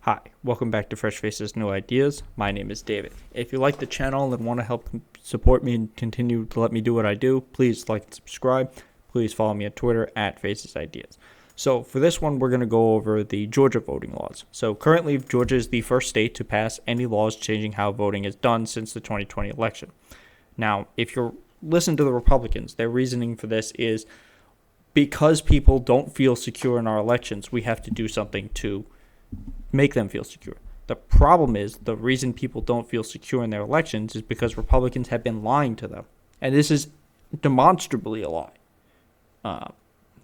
Hi, welcome back to Fresh Faces, New Ideas. My name is David. If you like the channel and want to help support me and continue to let me do what I do, please like and subscribe. Please follow me on Twitter at Faces Ideas. So for this one, we're going to go over the Georgia voting laws. So currently, Georgia is the first state to pass any laws changing how voting is done since the 2020 election. Now, if you listen to the Republicans, their reasoning for this is because people don't feel secure in our elections, we have to do something to make them feel secure. The problem is the reason people don't feel secure in their elections is because Republicans have been lying to them. And this is demonstrably a lie.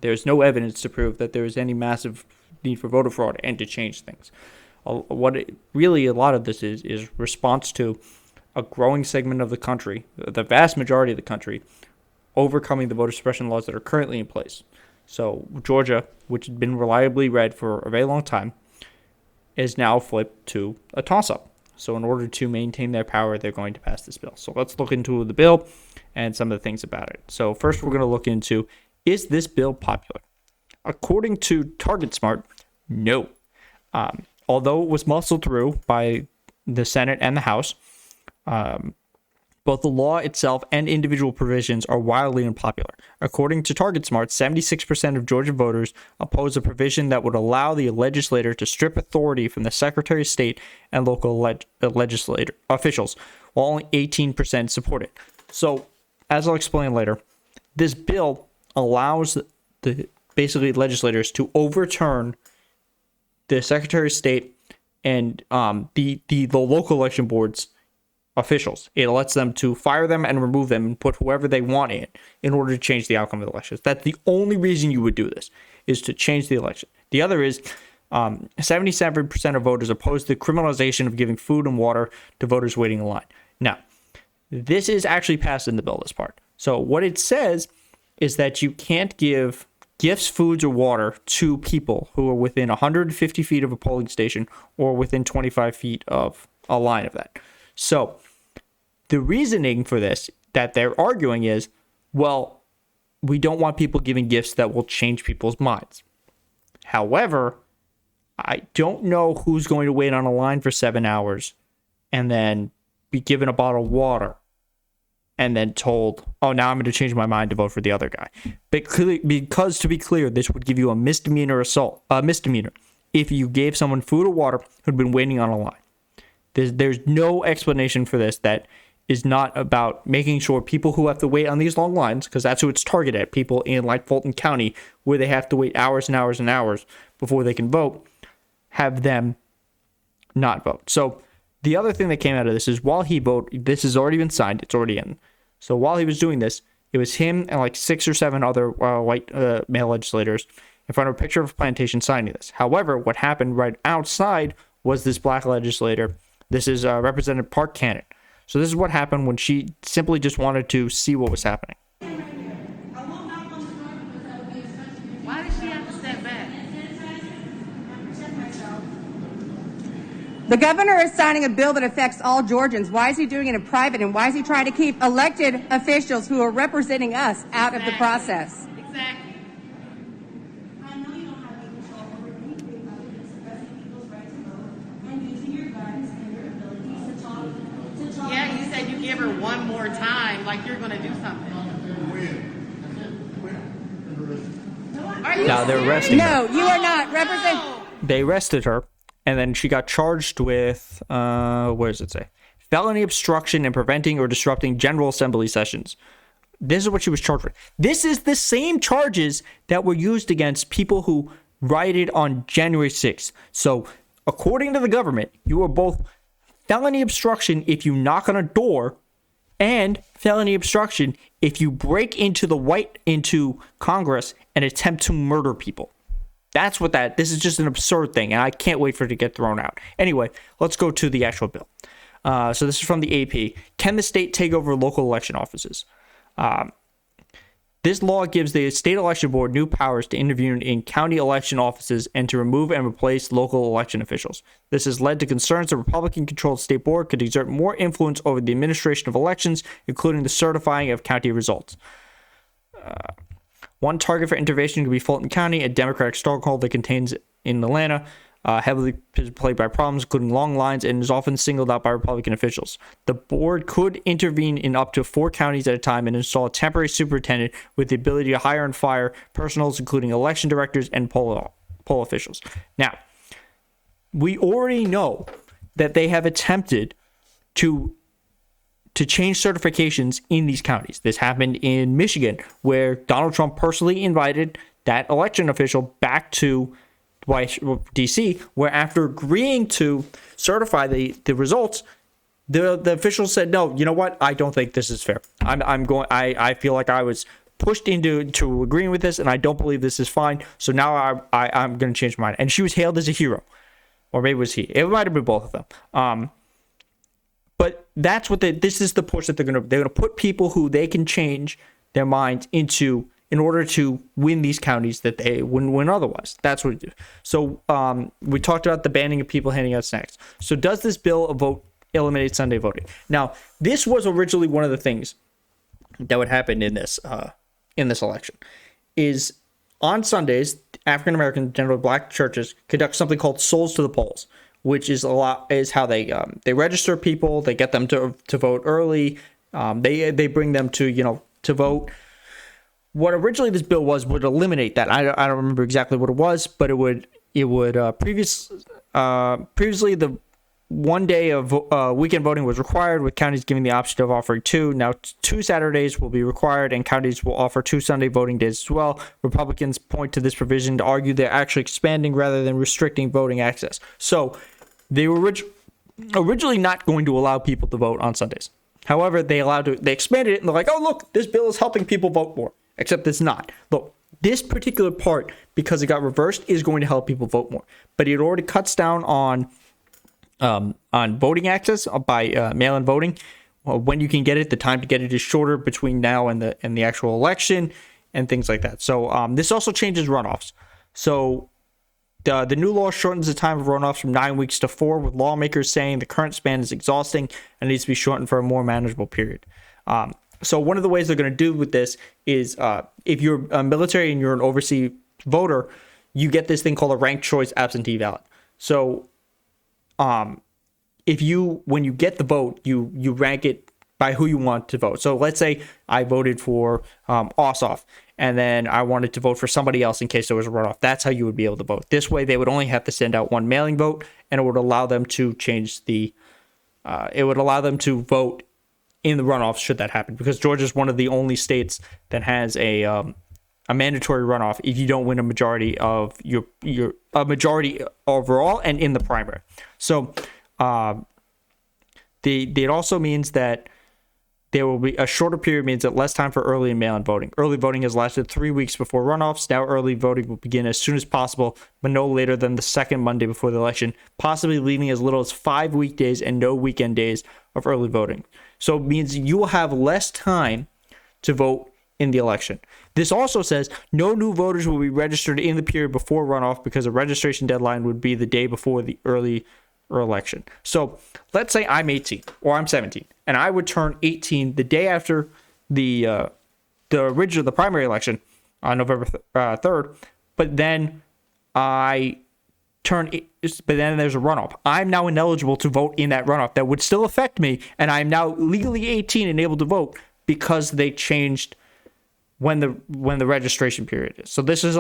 There's no evidence to prove that there is any massive need for voter fraud and to change things. A lot of this is response to a growing segment of the country, the vast majority of the country, overcoming the voter suppression laws that are currently in place. So Georgia, which had been reliably red for a very long time, is now flipped to a toss-up. So in order to maintain their power, they're going to pass this bill. So let's look into the bill and some of the things about it. So first we're going to look into, is this bill popular? According to TargetSmart, no. Although it was muscled through by the Senate and the House, both the law itself and individual provisions are wildly unpopular. According to TargetSmart, 76% of Georgia voters oppose a provision that would allow the legislator to strip authority from the Secretary of State and local legislator officials, while only 18% support it. So, as I'll explain later, this bill allows the legislators to overturn the Secretary of State and the local election boards officials. It lets them to fire them and remove them and put whoever they want in order to change the outcome of the elections. That's the only reason you would do this, is to change the election. The other is 77% of voters oppose the criminalization of giving food and water to voters waiting in line. Now, this is actually passed in the bill, this part. So what it says is that you can't give gifts, foods, or water to people who are within 150 feet of a polling station or within 25 feet of a line of that. So the reasoning for this that they're arguing is, well, we don't want people giving gifts that will change people's minds. However, I don't know who's going to wait on a line for 7 hours and then be given a bottle of water and then told, oh, now I'm going to change my mind to vote for the other guy. Because to be clear, this would give you a misdemeanor if you gave someone food or water who'd been waiting on a line. There's no explanation for this that is not about making sure people who have to wait on these long lines, because that's who it's targeted at, people in like Fulton County, where they have to wait hours and hours and hours before they can vote, have them not vote. So the other thing that came out of this is while he voted, this has already been signed, it's already in. So while he was doing this, it was him and like 6 or 7 other white male legislators in front of a picture of a plantation signing this. However, what happened right outside was this black legislator. This is Representative Park Cannon. So this is what happened when she simply just wanted to see what was happening. Why did she have to step back? The governor is signing a bill that affects all Georgians. Why is he doing it in private, and why is he trying to keep elected officials who are representing us out of the process? Exactly. I know you don't have any control over anything other than suppressing people's right to vote and using your guns and your abilities to talk. Yeah, you said you give her one more time, like you're going to do something. Are you Now they're serious? arresting her. No, you are not represent. They arrested her, and then she got charged with, where does it say? Felony obstruction and preventing or disrupting General Assembly sessions. This is what she was charged with. This is the same charges that were used against people who rioted on January 6th. So, according to the government, you are both felony obstruction if you knock on a door and felony obstruction if you break into Congress and attempt to murder people. That's what this is just an absurd thing, and I can't wait for it to get thrown out. Anyway, let's go to the actual bill. So this is from the AP. Can the state take over local election offices? This law gives the state election board new powers to intervene in county election offices and to remove and replace local election officials. This has led to concerns the Republican-controlled state board could exert more influence over the administration of elections, including the certifying of county results. One target for intervention could be Fulton County, a Democratic stronghold that contains in Atlanta. heavily plagued by problems, including long lines, and is often singled out by Republican officials. The board could intervene in up to 4 counties at a time and install a temporary superintendent with the ability to hire and fire personals, including election directors and poll officials. Now, we already know that they have attempted to change certifications in these counties. This happened in Michigan, where Donald Trump personally invited that election official back to D.C., where after agreeing to certify the results, the official said, no, you know what? I don't think this is fair. I feel like I was pushed into agreeing with this, and I don't believe this is fine. So now I'm going to change my mind. And she was hailed as a hero. Or maybe it was he. It might have been both of them. But that's what this is the push that they're going to put people who they can change their minds into in order to win these counties that they wouldn't win otherwise. That's what we do. So we talked about the banning of people handing out snacks. So does this bill eliminate Sunday voting? Now, this was originally one of the things that would happen in this election. Is on Sundays, African American, generally black churches conduct something called Souls to the Polls, which is how they register people, they get them to vote early, they bring them to vote. What originally this bill would eliminate that. I don't remember exactly what it was, but it would previously the 1 day of weekend voting was required, with counties giving the option of offering 2. Now 2 Saturdays will be required, and counties will offer 2 Sunday voting days as well. Republicans point to this provision to argue they're actually expanding rather than restricting voting access. So they were originally not going to allow people to vote on Sundays. However, they expanded it, and they're like, oh, look, this bill is helping people vote more. Except it's not. Look, this particular part, because it got reversed, is going to help people vote more. But it already cuts down on voting access by mail-in voting. When you can get it, the time to get it is shorter between now and the actual election and things like that. So this also changes runoffs. So the new law shortens the time of runoffs from 9 weeks to 4, with lawmakers saying the current span is exhausting and needs to be shortened for a more manageable period. So one of the ways they're going to do with this is if you're a military and you're an overseas voter, you get this thing called a ranked choice absentee ballot. So when you get the vote, you rank it by who you want to vote. So let's say I voted for Ossoff, and then I wanted to vote for somebody else in case there was a runoff. That's how you would be able to vote. This way, they would only have to send out one mailing vote, and it would allow them to vote in the runoffs should that happen, because Georgia is one of the only states that has a mandatory runoff if you don't win a majority of a majority overall and in the primary. So it also means that there will be a shorter period, means that less time for early and mail-in voting. Early voting has lasted 3 weeks before runoffs. Now early voting will begin as soon as possible, but no later than the second Monday before the election, possibly leaving as little as 5 weekdays and no weekend days of early voting. So it means you will have less time to vote in the election. This also says no new voters will be registered in the period before runoff, because a registration deadline would be the day before the early election. So let's say I'm 18 or I'm 17, and I would turn 18 the day after the primary election on November 3rd, but then but then there's a runoff. I'm now ineligible to vote in that runoff. That would still affect me, and I'm now legally 18 and able to vote because they changed when the registration period is. So this is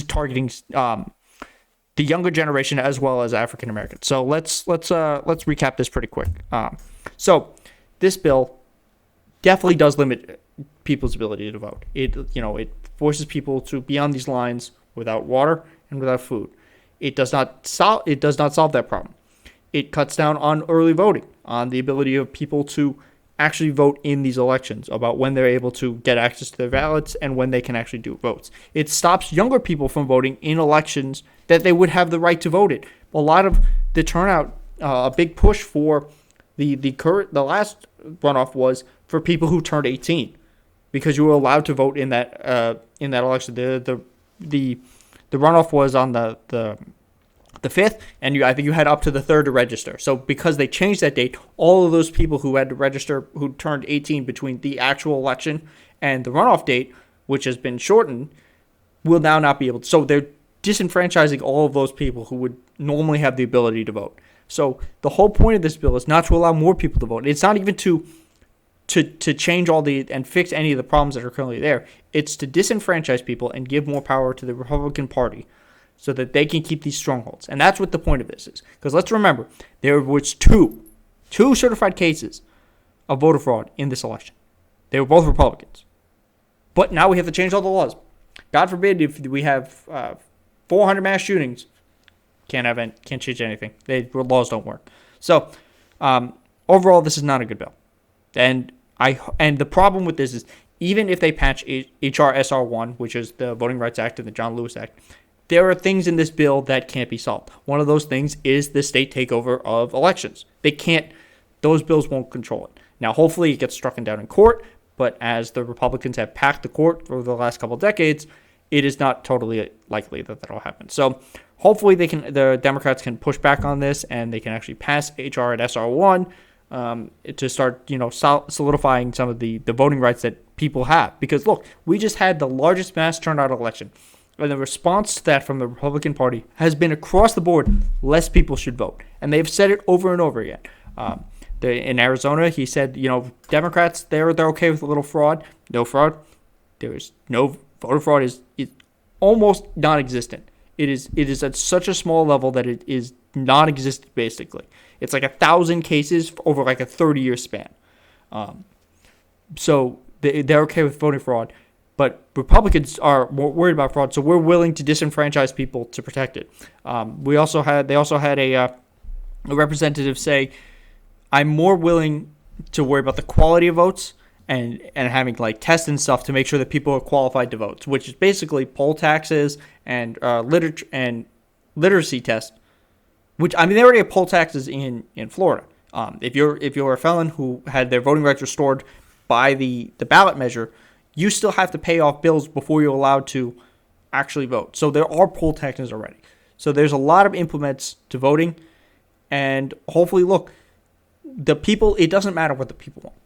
targeting the younger generation as well as African Americans. So let's recap this pretty quick. So this bill definitely does limit people's ability to vote. It forces people to be on these lines without water and without food. It does not solve that problem. It cuts down on early voting, on the ability of people to actually vote in these elections, about when they're able to get access to their ballots and when they can actually do votes. It stops younger people from voting in elections that they would have the right to vote in. A lot of the turnout, a big push for the last runoff was for people who turned 18, because you were allowed to vote in that election. The runoff was on the 5th, and I think you had up to the 3rd to register. So because they changed that date, all of those people who had to register, who turned 18 between the actual election and the runoff date, which has been shortened, will now not be able to. So they're disenfranchising all of those people who would normally have the ability to vote. So the whole point of this bill is not to allow more people to vote. It's not even to change all the and fix any of the problems that are currently there. It's to disenfranchise people and give more power to the Republican Party so that they can keep these strongholds. And that's what the point of this is. Because let's remember, there was two certified cases of voter fraud in this election. They were both Republicans. But now we have to change all the laws. God forbid if we have 400 mass shootings, can't change anything. Laws don't work. So overall, this is not a good bill. And the problem with this is, even if they patch HR SR1, which is the Voting Rights Act and the John Lewis Act, there are things in this bill that can't be solved. One of those things is the state takeover of elections. Those bills won't control it. Now, hopefully it gets struck down in court, but as the Republicans have packed the court over the last couple of decades, it is not totally likely that that'll happen. So hopefully the Democrats can push back on this and they can actually pass HR at SR1 to start, solidifying some of the voting rights that people have. Because look, we just had the largest mass turnout election, and the response to that from the Republican Party has been across the board: less people should vote, and they've said it over and over again. In Arizona, he said, Democrats, they're okay with a little fraud. No fraud. There is no voter fraud. Is almost non-existent. It is at such a small level that it is non-existent, basically. It's like 1,000 cases over like a 30-year span. So they're okay with voting fraud, but Republicans are more worried about fraud, so we're willing to disenfranchise people to protect it. They also had a representative say, I'm more willing to worry about the quality of votes and having like tests and stuff to make sure that people are qualified to vote, which is basically poll taxes and literacy tests. Which, I mean, they already have poll taxes in Florida. If you're a felon who had their voting rights restored by the ballot measure, you still have to pay off bills before you're allowed to actually vote. So there are poll taxes already. So there's a lot of implements to voting, and hopefully, look, the people. It doesn't matter what the people want.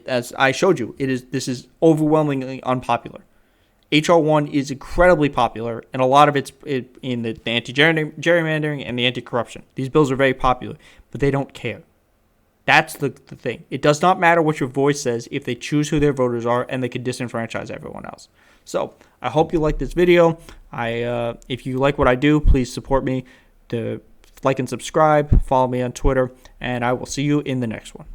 As I showed you, this is overwhelmingly unpopular. HR1 is incredibly popular, and a lot of it's in the anti-gerrymandering and the anti-corruption. These bills are very popular, but they don't care. That's the thing. It does not matter what your voice says if they choose who their voters are and they can disenfranchise everyone else. So I hope you like this video. If you like what I do, please support me. To like and subscribe, follow me on Twitter, and I will see you in the next one.